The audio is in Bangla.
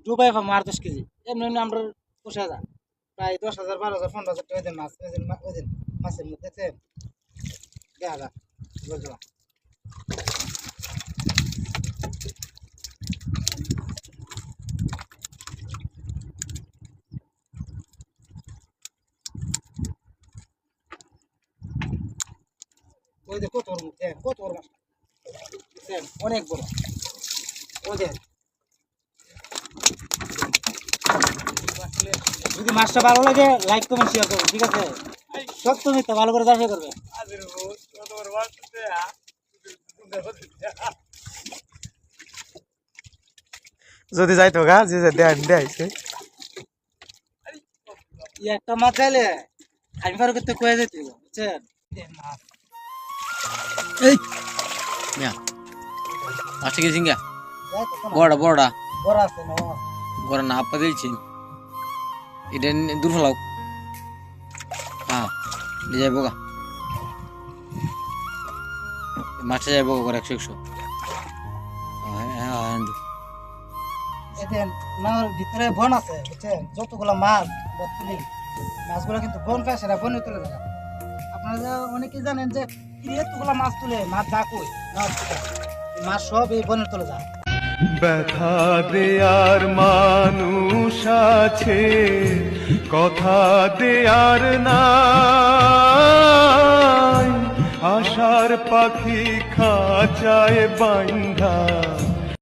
ডুবাই পাবো আর 10 কেজি এমনি এমনি আমরা পোষা যা প্রায় 10,000 12,000 15,000 টাকা ওই মাছ ওই দিন মাছের মধ্যে দেখা যা বুঝলাম। ওই যে কত বড় মুখ কত বড় মাছ অনেক বড় ওই যে যদি মাছটা ভালো লাগে লাইক কমেন্ট শেয়ার করবেন ঠিক আছে সত্য মিথ্যা ভালো করে যাচাই করবে যদি যাইতো গা যে দেখাইছে একটা মাছ চাইলে আমি পারো করতে কয়ে যেত বুঝছেন এই মিয়া মাছটা গেছিন গা বড়া বড়া বড় আছে না বড়া না আপা দিয়েছেন এটা দূর ফেলাও হ্যাঁ দিয়ে যাবো গা মাছটা যাবো করে 100 হ্যাঁ হ্যাঁ এদের নাওর ভিতরে বন আছে বুঝছেন যতগুলো মাছ বর্তমানে মাছগুলো কিন্তু বন পায় সেটা বনে তুলে দেয় আপনারা অনেকেই জানেন যে এতগুলো মাছ তুলে মাছ দা কই মাছ সব এই বনের তুলে যায় ব্যথা দেয়ার মানুষ আছে কথা দেয়ার নাই আশার পাখি খাঁচায় বান্ধা